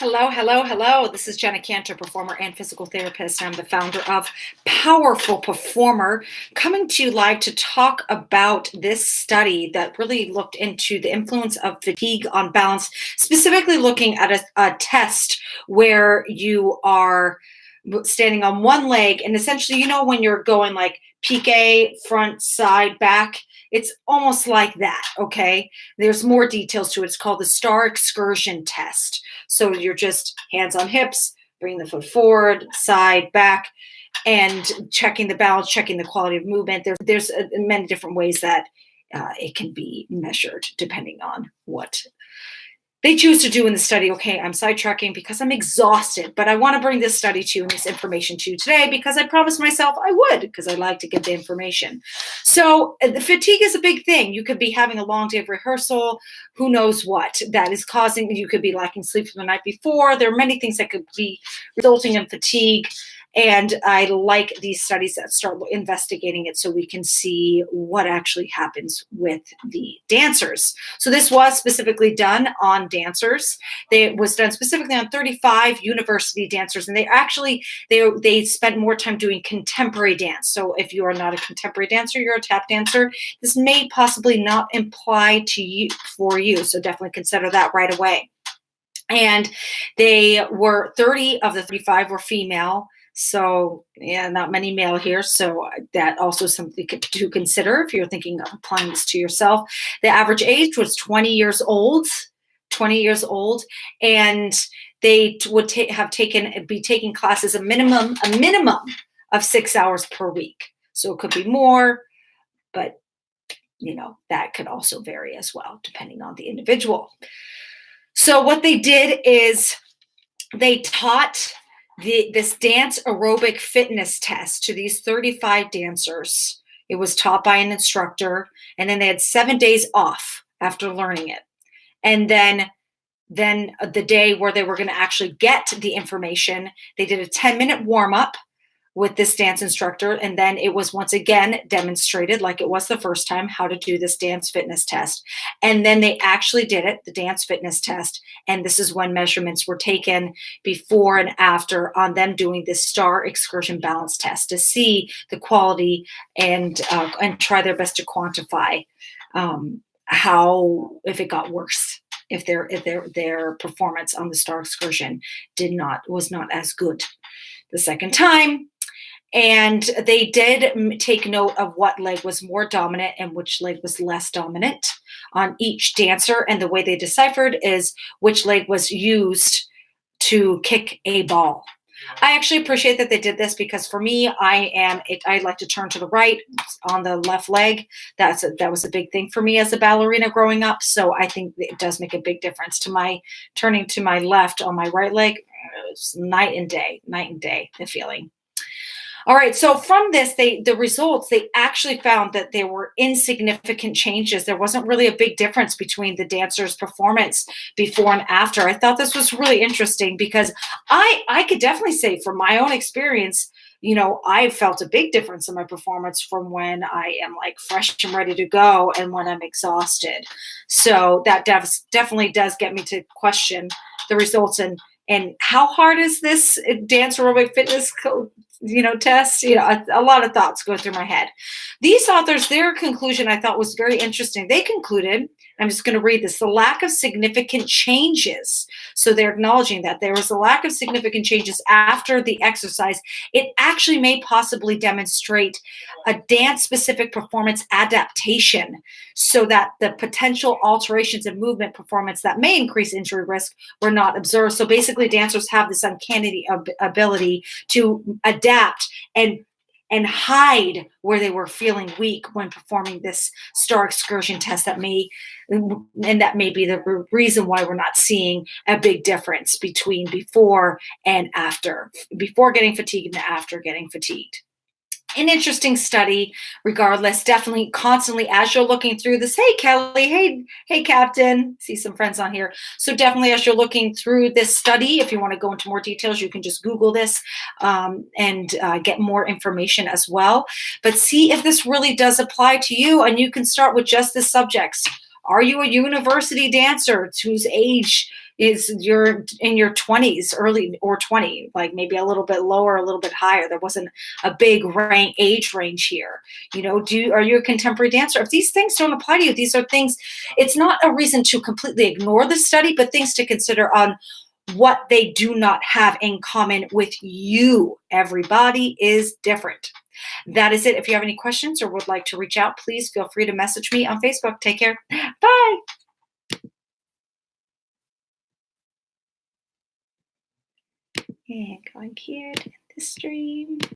Hello, hello, hello. This is Jenna Cantor, performer and physical therapist. I'm the founder of Powerful Performer, coming to you live to talk about this study that really looked into the influence of fatigue on balance, specifically looking at a test where you are standing on one leg. And essentially, when you're going like pique, front, side, back, it's almost like that. Okay. There's more details to it. It's called the STAR Excursion test. So you're just hands on hips, bring the foot forward, side, back, and checking the balance, checking the quality of movement. There's many different ways that it can be measured depending on what they choose to do in the study. Okay, I'm sidetracking because I'm exhausted, but I want to bring this study to you and this information to you today because I promised myself I would, because I like to give the information. So the fatigue is a big thing. You could be having a long day of rehearsal. Who knows what that is causing? You could be lacking sleep from the night before. There are many things that could be resulting in fatigue. And I like these studies that start investigating it so we can see what actually happens with the dancers. So this was specifically done on dancers. It was done specifically on 35 university dancers, and they spent more time doing contemporary dance. So if you are not a contemporary dancer, you're a tap dancer, this may possibly not apply to you for you. So definitely consider that right away. And 30 of the 35 were female. So yeah, not many male here. So that also something to consider if you're thinking of applying this to yourself. The average age was 20 years old, and they would be taking classes a minimum of 6 hours per week. So it could be more, but that could also vary as well, depending on the individual. So what they did is they taught this Dance Aerobic Fitness Test to these 35 dancers. It was taught by an instructor, and then they had 7 days off after learning it. And then the day where they were going to actually get the information, they did a 10-minute warm-up with this dance instructor, and then it was once again demonstrated, like it was the first time, how to do this dance fitness test. And then they actually did it, the dance fitness test, and this is when measurements were taken before and after on them doing this STAR Excursion balance test to see the quality and try their best to quantify how, if it got worse, if their performance on the STAR Excursion was not as good the second time. And they did take note of what leg was more dominant and which leg was less dominant on each dancer. And the way they deciphered is which leg was used to kick a ball. I actually appreciate that they did this because for me, I like to turn to the right on the left leg. That was a big thing for me as a ballerina growing up. So I think it does make a big difference to my turning to my left on my right leg. It's night and day, the feeling. All right, so from this, the results, they actually found that there were insignificant changes. There wasn't really a big difference between the dancers' performance before and after. I thought this was really interesting because I could definitely say from my own experience, I felt a big difference in my performance from when I am like fresh and ready to go and when I'm exhausted. So that definitely does get me to question the results and how hard is this dance aerobic fitness test? A lot of thoughts go through my head. These authors, their conclusion I thought was very interesting. They concluded, I'm just going to read this, the lack of significant changes. So they're acknowledging that there was a lack of significant changes after the exercise. It actually may possibly demonstrate a dance-specific performance adaptation so that the potential alterations in movement performance that may increase injury risk were not observed. So basically, dancers have this uncanny ability to adapt and hide where they were feeling weak when performing this STAR Excursion test. That may be the reason why we're not seeing a big difference between before and after, before getting fatigued and after getting fatigued. An interesting study, regardless, definitely constantly as you're looking through this. Hey, Kelly. Hey, Captain. See some friends on here. So definitely as you're looking through this study, if you want to go into more details, you can just Google this and get more information as well. But see if this really does apply to you, and you can start with just the subjects. Are you a university dancer whose age is you're in your 20s, early or 20, like maybe a little bit lower, a little bit higher? There wasn't a big age range here. Are you a contemporary dancer? If these things don't apply to you, these are things, it's not a reason to completely ignore the study, but things to consider on what they do not have in common with you. Everybody is different. That is it. If you have any questions or would like to reach out, please feel free to message me on Facebook. Take care. Bye. And going here to the stream.